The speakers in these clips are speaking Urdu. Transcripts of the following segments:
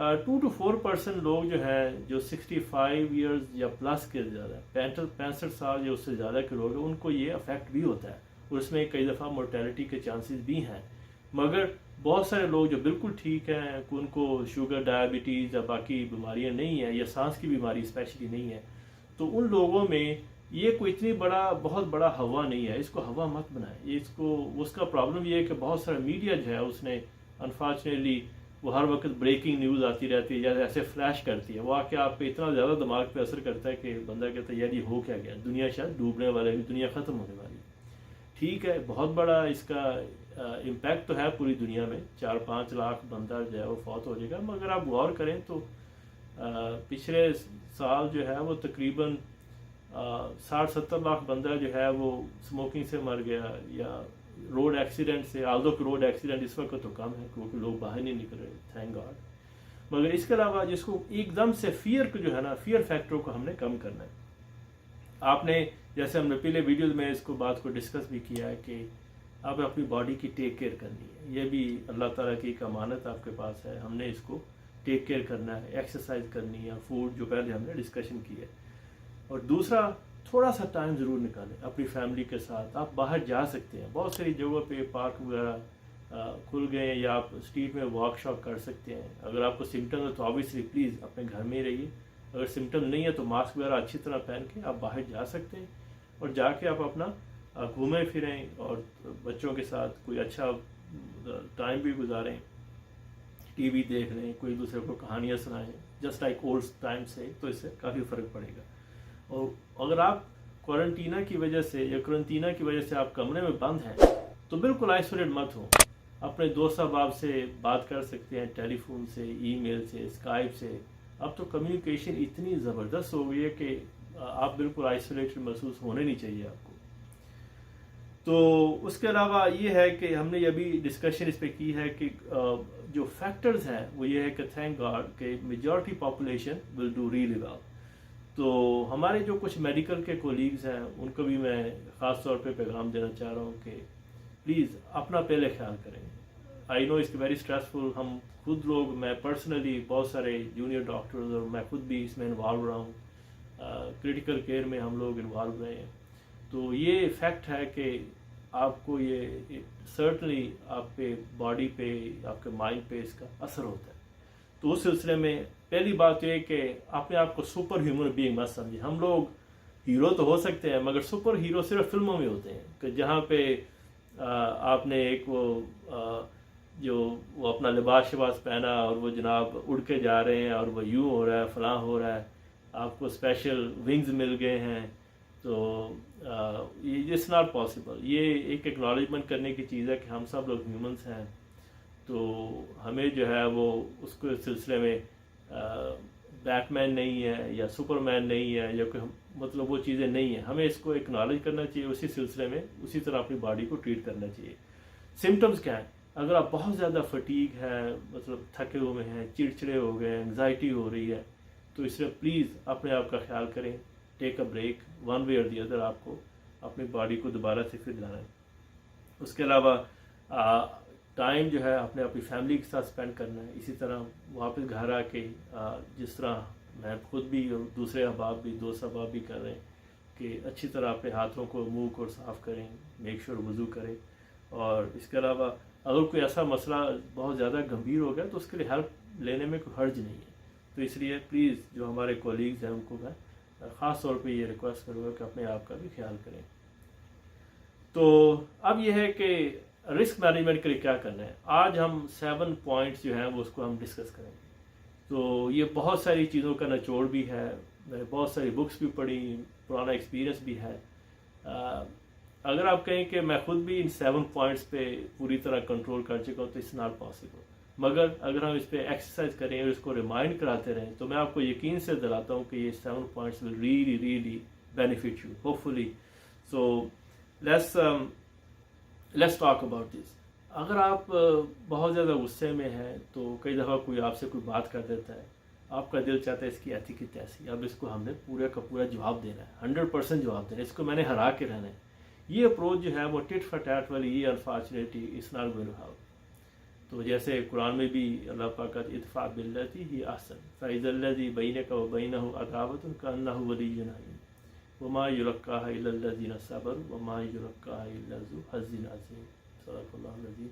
2 to 4% لوگ جو ہیں جو 65 ایئرز یا پلس کے زیادہ 65 سال یا اس سے زیادہ کے لوگ ہیں ان کو یہ افیکٹ بھی ہوتا ہے اور اس میں کئی دفعہ مورٹیلٹی کے چانسز بھی ہیں. مگر بہت سارے لوگ جو بالکل ٹھیک ہیں ان کو شوگر ڈائبٹیز یا باقی بیماریاں نہیں ہیں یا سانس کی بیماری اسپیشلی نہیں ہے تو ان لوگوں میں یہ کوئی اتنی بہت بڑا ہوا نہیں ہے. اس کو ہوا مت بنائیں. اس کا پرابلم یہ ہے کہ بہت سارا میڈیا جو ہے اس نے انفارچونیٹلی وہ ہر وقت بریکنگ نیوز آتی رہتی ہے یا ایسے فلیش کرتی ہے وہ آ کے آپ پہ اتنا زیادہ دماغ پہ اثر کرتا ہے کہ بندہ کہتا ہے یار یہ ہو کیا گیا, دنیا شاید ڈوبنے والا ہے, دنیا ختم ہونے والی. ٹھیک ہے, بہت بڑا اس کا امپیکٹ تو ہے پوری دنیا میں, 4-5 لاکھ بندہ جو ہے وہ فوت ہو جائے گا. مگر آپ غور کریں تو پچھلے سال جو ہے وہ تقریباً 60-70 لاکھ بندہ جو ہے وہ اسموکنگ سے مر گیا یا روڈ ایکسیڈنٹ سے. آلدو کہ روڈ ایکسیڈنٹ اس وقت تو کم ہے کیونکہ لوگ باہر نہیں نکل رہے, تھینک گاڈ. مگر اس کے علاوہ جس کو ایک دم سے فیئر کو جو ہے نا, فیئر فیکٹر کو ہم نے کم کرنا ہے. آپ نے جیسے ہم نے پہلے ویڈیوز میں اس کو بات کو ڈسکس بھی کیا ہے کہ آپ اپنی باڈی کی ٹیک کیئر کرنی ہے. یہ بھی اللہ تعالیٰ کی ایک امانت آپ کے پاس ہے, ہم نے اس کو ٹیک کیئر کرنا ہے. ایکسرسائز کرنی ہے, فوڈ جو پہلے ہم نے ڈسکشن کی ہے. اور دوسرا تھوڑا سا ٹائم ضرور نکالیں اپنی فیملی کے ساتھ. آپ باہر جا سکتے ہیں, بہت ساری جگہوں پہ پارک وغیرہ کھل گئے ہیں یا آپ اسٹریٹ میں واک شاک کر سکتے ہیں. اگر آپ کو سمٹم ہے تو آبویسلی پلیز اپنے گھر میں ہی رہیے. اگر سمٹم نہیں ہے تو ماسک وغیرہ اچھی طرح پہن کے آپ باہر جا سکتے ہیں اور جا کے آپ اپنا گھومیں پھریں اور بچوں کے ساتھ کوئی اچھا ٹائم بھی گزاریں, ٹی وی دیکھ لیں, کوئی دوسرے کو کہانیاں سنائیں, جسٹ لائک اولڈ ٹائم سے, تو اس سے کافی فرق پڑے گا. اور اگر آپ کوارنٹینہ کی وجہ سے یا کرنٹینہ کی وجہ سے آپ کمرے میں بند ہیں تو بالکل آئسولیٹ مت ہوں. اپنے دوست احباب سے بات کر سکتے ہیں, ٹیلی فون سے, ای میل سے, اسکائپ سے. اب تو کمیونیکیشن اتنی زبردست ہو گئی ہے کہ آپ بالکل آئسولیٹڈ محسوس ہونے نہیں چاہیے آپ کو. تو اس کے علاوہ یہ ہے کہ ہم نے ابھی ڈسکشن اس پہ کی ہے کہ جو فیکٹرز ہیں وہ یہ ہے کہ تھینک گاڈ کہ majority population will do really well. تو ہمارے جو کچھ میڈیکل کے کولیگز ہیں ان کو بھی میں خاص طور پہ پیغام دینا چاہ رہا ہوں کہ پلیز اپنا پہلے خیال کریں. آئی نو اٹس ویری اسٹریسفل. ہم خود لوگ, میں پرسنلی بہت سارے جونیئر ڈاکٹرز اور میں خود بھی اس میں انوالو رہا ہوں, کریٹیکل کیئر میں ہم لوگ انوالو رہے ہیں. تو یہ فیکٹ ہے کہ آپ کو یہ سرٹنلی آپ پہ باڈی پہ, آپ کے مائنڈ پہ اس کا اثر ہوتا ہے. تو اس سلسلے میں پہلی بات یہ کہ اپنے آپ کو سپر ہیومن بینگ مت سمجھیں. ہم لوگ ہیرو تو ہو سکتے ہیں مگر سپر ہیرو صرف فلموں میں ہوتے ہیں کہ جہاں پہ آپ نے ایک وہ اپنا لباس شباس پہنا اور وہ جناب اڑ کے جا رہے ہیں اور وہ یوں ہو رہا ہے, فلاں ہو رہا ہے, آپ کو اسپیشل ونگز مل گئے ہیں. تو یہ اٹس ناٹ پاسبل. یہ ایک ایکنالجمنٹ کرنے کی چیز ہے کہ ہم سب لوگ ہیومنس ہیں. تو ہمیں جو ہے وہ اس کو سلسلے میں بیٹ مین نہیں ہے یا سپر مین نہیں ہے یا کوئی مطلب وہ چیزیں نہیں ہیں. ہمیں اس کو ایکنالج کرنا چاہیے, اسی سلسلے میں اسی طرح اپنی باڈی کو ٹریٹ کرنا چاہیے. سمٹمز کیا ہیں؟ اگر آپ بہت زیادہ فٹیگ ہے, مطلب تھکے ہوئے ہیں, چڑچڑے ہو گئے ہیں, انگزائٹی ہو رہی ہے, تو اس لیے پلیز اپنے آپ کا خیال کریں. ٹیک اے بریک, ون وے اور دی ادر. آپ کو اپنی باڈی کو دوبارہ سے فٹ لانا ہے. اس کے علاوہ ٹائم جو ہے اپنے اپنی فیملی کے ساتھ اسپینڈ کرنا ہے. اسی طرح واپس گھر آ کے جس طرح میں خود بھی اور دوسرے احباب بھی, دوست احباب بھی کر رہے ہیں کہ اچھی طرح اپنے ہاتھوں کو منہ کو صاف کریں, میک شور وضو کریں. اور اس کے علاوہ اگر کوئی ایسا مسئلہ بہت زیادہ گمبھیر ہو گیا تو اس کے لیے ہیلپ لینے میں کوئی حرج نہیں ہے. تو اس لیے پلیز جو ہمارے کولیگز ہیں ان کو میں خاص طور پہ یہ ریکویسٹ کروں گا کہ اپنے آپ کا بھی خیال کریں. تو اب یہ ہے کہ رسک مینجمنٹ کے لیے کیا کرنا ہے. آج ہم 7 پوائنٹس جو ہیں وہ اس کو ہم ڈسکس کریں گے. تو یہ بہت ساری چیزوں کا نچوڑ بھی ہے, میں نے بہت ساری بکس بھی پڑھی, پرانا ایکسپیرینس بھی ہے. اگر آپ کہیں کہ میں خود بھی ان 7 پوائنٹس پہ پوری طرح کنٹرول کر چکا ہوں تو اٹس ناٹ پاسبل. مگر اگر ہم اس پہ ایکسرسائز کریں اور اس کو ریمائنڈ کراتے رہیں تو میں آپ کو یقین سے دلاتا ہوں کہ یہ 7 points will really really benefit you hope fully. So let's talk about this. اگر آپ بہت زیادہ غصے میں ہیں تو کئی دفعہ کوئی آپ سے کوئی بات کر دیتا ہے, آپ کا دل چاہتا ہے اس کی ایسی کی تیسی, اب اس کو ہم نے پورے کا پورا جواب دینا ہے, 100% جواب دینا ہے, اس کو میں نے ہرا کے رہنا ہے. یہ اپروچ جو ہے وہ ٹٹ فار ٹیٹ والی, یہ unfortunately it's not going to help. تو جیسے قرآن میں بھی اللہ پاک کا ادفع باللتی ہی احسن فاذا الذی بینک و بینہ عداوۃ کانہ ولی حمیم وما یلقاها الا الذین صبروا وما یلقاها الا ذو حظ عظیم صدق اللہ العظیم۔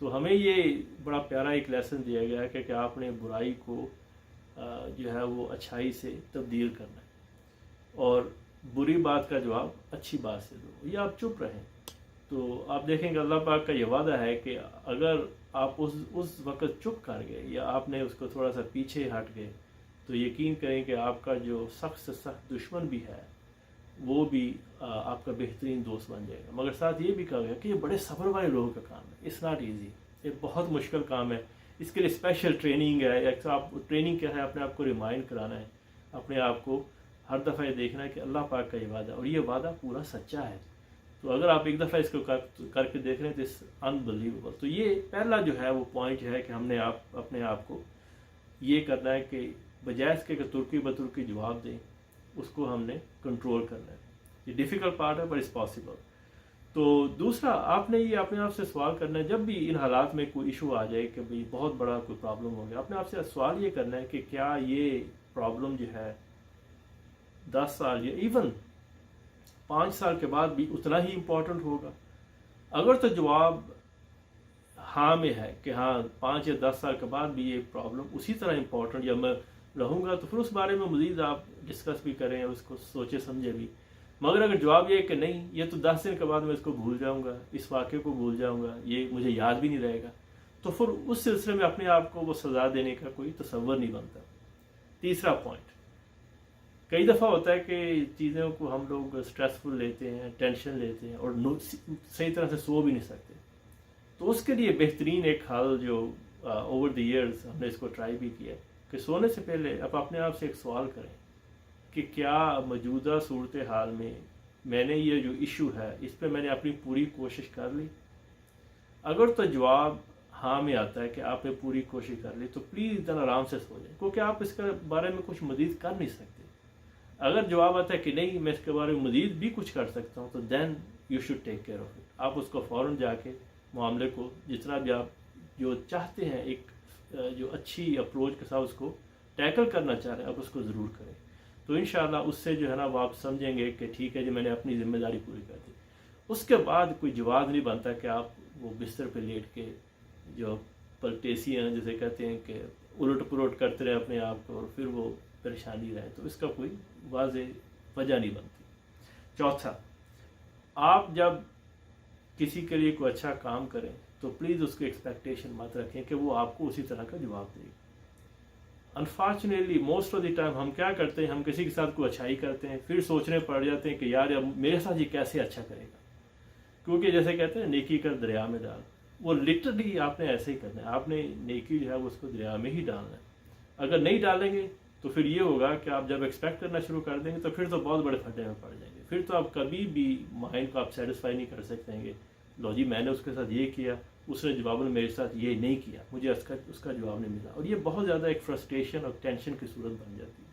تو ہمیں یہ بڑا پیارا ایک لیسن دیا گیا ہے کہ آپ نے برائی کو جو ہے وہ اچھائی سے تبدیل کرنا ہے، اور بری بات کا جواب اچھی بات سے دو، یا آپ چپ رہیں۔ تو آپ دیکھیں گے اللہ پاک کا یہ وعدہ ہے کہ اگر آپ اس وقت چپ کر گئے یا آپ نے اس کو تھوڑا سا پیچھے ہٹ گئے تو یقین کریں کہ آپ کا جو سخت سے سخت دشمن بھی ہے وہ بھی آپ کا بہترین دوست بن جائے گا۔ مگر ساتھ یہ بھی کہا گیا کہ یہ بڑے صبر والے لوگوں کا کام ہے، اٹس ناٹ ایزی، یہ بہت مشکل کام ہے، اس کے لیے اسپیشل ٹریننگ ہے۔ ایک آپ ٹریننگ کیا ہے، اپنے آپ کو ریمائنڈ کرانا ہے، اپنے آپ کو ہر دفعہ یہ دیکھنا ہے کہ اللہ پاک کا یہ وعدہ ہے اور یہ وعدہ پورا سچا ہے۔ تو اگر آپ ایک دفعہ اس کو کر کے دیکھ رہے ہیں تو اٹس انبلیویبل۔ تو یہ پہلا جو ہے وہ پوائنٹ ہے کہ ہم نے اپنے آپ کو یہ کرنا ہے کہ بجائے اس کے کہ ترکی بترکی جواب دیں، اس کو ہم نے کنٹرول کرنا ہے۔ یہ ڈیفیکلٹ پارٹ ہے بٹ اٹس پاسبل۔ تو دوسرا، آپ نے یہ اپنے آپ سے سوال کرنا ہے جب بھی ان حالات میں کوئی ایشو آ جائے کہ بھئی بہت بڑا کوئی پرابلم ہو گیا، اپنے آپ سے سوال یہ کرنا ہے کہ کیا یہ پرابلم جو ہے 10 سال یا ایون 5 سال کے بعد بھی اتنا ہی امپورٹنٹ ہوگا؟ اگر تو جواب ہاں میں ہے کہ ہاں 5 یا 10 سال کے بعد بھی یہ پرابلم اسی طرح امپورٹنٹ یا میں رہوں گا، تو پھر اس بارے میں مزید آپ ڈسکس بھی کریں، اس کو سوچے سمجھے بھی۔ مگر اگر جواب یہ ہے کہ نہیں، یہ تو 10 دن کے بعد میں اس کو بھول جاؤں گا، اس واقعے کو بھول جاؤں گا، یہ مجھے یاد بھی نہیں رہے گا، تو پھر اس سلسلے میں اپنے آپ کو وہ سزا دینے کا کوئی تصور نہیں بنتا۔ تیسرا پوائنٹ، کئی دفعہ ہوتا ہے کہ چیزوں کو ہم لوگ اسٹریسفل لیتے ہیں، ٹینشن لیتے ہیں اور صحیح طرح سے سو بھی نہیں سکتے۔ تو اس کے لیے بہترین ایک حل جو اوور دی ایئرز ہم نے اس کو ٹرائی بھی کیا ہے کہ سونے سے پہلے آپ اپنے آپ سے ایک سوال کریں کہ کیا موجودہ صورتحال میں نے یہ جو ایشو ہے اس پہ میں نے اپنی پوری کوشش کر لی؟ اگر تو جواب ہاں میں آتا ہے کہ آپ نے پوری کوشش کر لی تو پلیز دن آرام سے سو جائیں، کیونکہ آپ اس کے بارے میں کچھ مزید کر نہیں سکتے۔ اگر جواب آتا ہے کہ نہیں میں اس کے بارے میں مزید بھی کچھ کر سکتا ہوں، تو then you should take care of it. آپ اس کو فوراً جا کے معاملے کو جتنا بھی آپ جو چاہتے ہیں ایک جو اچھی اپروچ کے ساتھ اس کو ٹیکل کرنا چاہ رہے ہیں، آپ اس کو ضرور کریں۔ تو انشاءاللہ اس سے جو ہے نا وہ آپ سمجھیں گے کہ ٹھیک ہے جی میں نے اپنی ذمہ داری پوری کر دی۔ اس کے بعد کوئی جواب نہیں بنتا کہ آپ وہ بستر پہ لیٹ کے جو پلٹیسی ہیں جسے کہتے ہیں کہ الٹ پلٹ کرتے رہے اپنے آپ کو اور پھر وہ پریشانی رہے، تو اس کا کوئی واضح وجہ نہیں بنتی۔ چوتھا، آپ جب کسی کے لیے کوئی اچھا کام کریں تو پلیز اس کی ایکسپیکٹیشن مت رکھیں کہ وہ آپ کو اسی طرح کا جواب دے گا۔ Unfortunately most of the time ہم کیا کرتے ہیں، ہم کسی کے ساتھ کوئی اچھائی کرتے ہیں، پھر سوچنے پڑ جاتے ہیں کہ یار میرے ساتھ یہ کیسے اچھا کرے گا، کیونکہ جیسے کہتے ہیں نیکی کر دریا میں ڈال، وہ لٹرلی آپ نے ایسے ہی کرنا ہے، آپ نے نیکی جو ہے وہ اس کو دریا میں ہی ڈالنا ہے۔ اگر نہیں ڈالیں گے تو پھر یہ ہوگا کہ آپ جب ایکسپیکٹ کرنا شروع کر دیں گے تو پھر تو بہت بڑے کھڈے میں پڑ جائیں گے، پھر تو آپ کبھی بھی مائنڈ کو آپ سیٹسفائی نہیں کر سکتے ہیں کہ لو جی میں نے اس کے ساتھ یہ کیا، اس نے جواب میرے ساتھ یہ نہیں کیا، مجھے اس کا جواب نہیں ملا، اور یہ بہت زیادہ ایک فرسٹریشن اور ٹینشن کی صورت بن جاتی ہے۔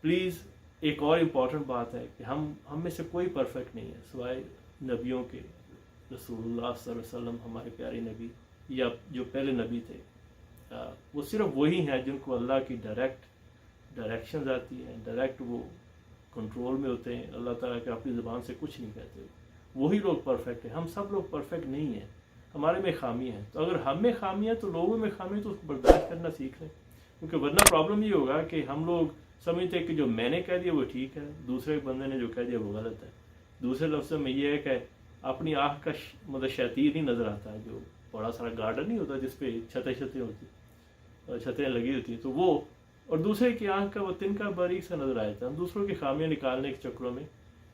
پلیز ایک اور امپورٹنٹ بات ہے کہ ہم میں سے کوئی پرفیکٹ نہیں ہے سوائے نبیوں کے، رسول اللہ صلی اللہ علیہ وسلم ہمارے پیارے نبی یا جو پہلے نبی تھے، وہ صرف وہی ہیں جن کو اللہ کی ڈائریکشنز آتی ہیں، ڈائریکٹ وہ کنٹرول میں ہوتے ہیں، اللہ تعالیٰ کے اپنی زبان سے کچھ نہیں کہتے، وہی لوگ پرفیکٹ ہیں۔ ہم سب لوگ پرفیکٹ نہیں ہیں، ہمارے میں خامی ہیں، تو اگر ہم میں خامی ہے تو لوگوں میں خامی ہے تو اس کو برداشت کرنا سیکھ لیں، کیونکہ ورنہ پرابلم یہ ہوگا کہ ہم لوگ سمجھتے ہیں کہ جو میں نے کہہ دیا وہ ٹھیک ہے، دوسرے بندے نے جو کہہ دیا وہ غلط ہے۔ دوسرے لفظوں میں یہ ہے کہ اپنی آنکھ کا مطلب شیطین نہیں نظر آتا ہے، جو بڑا سارا گارڈن نہیں ہوتا جس پہ چھتیں ہوتی اور چھتیں لگی ہوتی ہیں، تو وہ اور دوسرے کی آنکھ کا وہ تنکا باریک سا نظر آتا ہے، ہم دوسروں کی خامیاں نکالنے کے چکروں میں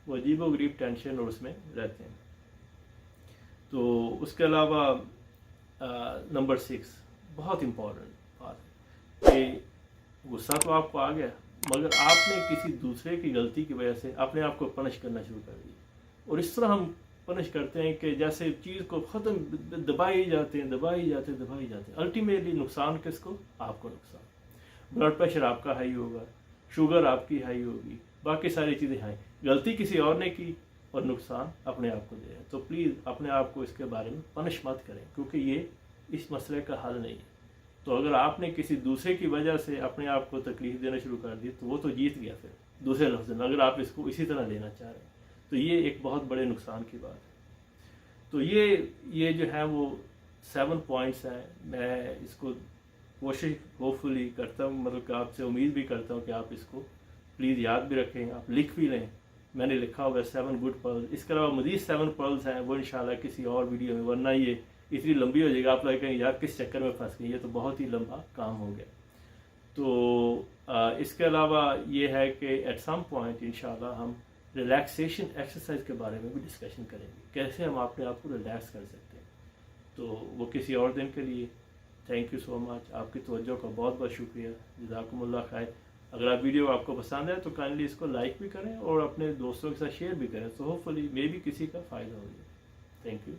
وہ عجیب و غریب ٹینشن اور اس میں رہتے ہیں۔ تو اس کے علاوہ نمبر 6 بہت امپورٹنٹ بات ہے کہ غصہ تو آپ کو آ گیا، مگر آپ نے کسی دوسرے کی غلطی کی وجہ سے اپنے آپ کو پنش کرنا شروع کر دیا، اور اس طرح ہم پنش کرتے ہیں کہ جیسے چیز کو ختم دبائی جاتے ہیں، الٹیمیٹلی نقصان کس کو؟ آپ کو نقصان۔ بلڈ پریشر آپ کا ہائی ہوگا، شوگر آپ کی ہائی ہوگی، باقی ساری چیزیں ہائی، غلطی کسی اور نے کی اور نقصان اپنے آپ کو دے رہے ہیں۔ تو پلیز اپنے آپ کو اس کے بارے میں پنش مت کریں، کیونکہ یہ اس مسئلے کا حل نہیں ہے. تو اگر آپ نے کسی دوسرے کی وجہ سے اپنے آپ کو تکلیف دینا شروع کر دی تو وہ تو جیت گیا. پھر دوسرے لفظ میں اگر آپ اس کو اسی طرح لینا چاہ رہے ہیں تو یہ ایک بہت بڑے نقصان کی بات ہے. تو یہ جو ہے وہ 7 پوائنٹس ہیں. میں اس کو کوشش ہوپ فلی کرتا ہوں، مطلب کہ آپ سے امید بھی کرتا ہوں کہ آپ اس کو پلیز یاد بھی رکھیں، آپ لکھ بھی لیں. میں نے لکھا ہوگا 7 گڈ پرلز. اس کے علاوہ مزید 7 پرلز ہیں، وہ انشاءاللہ کسی اور ویڈیو میں، ورنہ یہ اتنی لمبی ہو جائے گا، آپ لوگ کہیں یار کس چکر میں پھنس گئی، یہ تو بہت ہی لمبا کام ہو گیا. تو اس کے علاوہ یہ ہے کہ ایٹ سم پوائنٹ انشاءاللہ ہم ریلیکسیشن ایکسرسائز کے بارے میں بھی ڈسکشن کریں گے، کیسے ہم اپنے آپ کو ریلیکس کر سکتے ہیں. تو وہ کسی اور دن کے لیے. تھینک یو سو مچ. آپ کی توجہ کا بہت بہت شکریہ. جزاکم اللہ خیر. اگر آپ ویڈیو آپ کو پسند ہے تو کائنڈلی اس کو لائک بھی کریں اور اپنے دوستوں کے ساتھ شیئر بھی کریں. تو ہوپ فلی مے بھی کسی کا فائدہ ہو جائے. Thank you.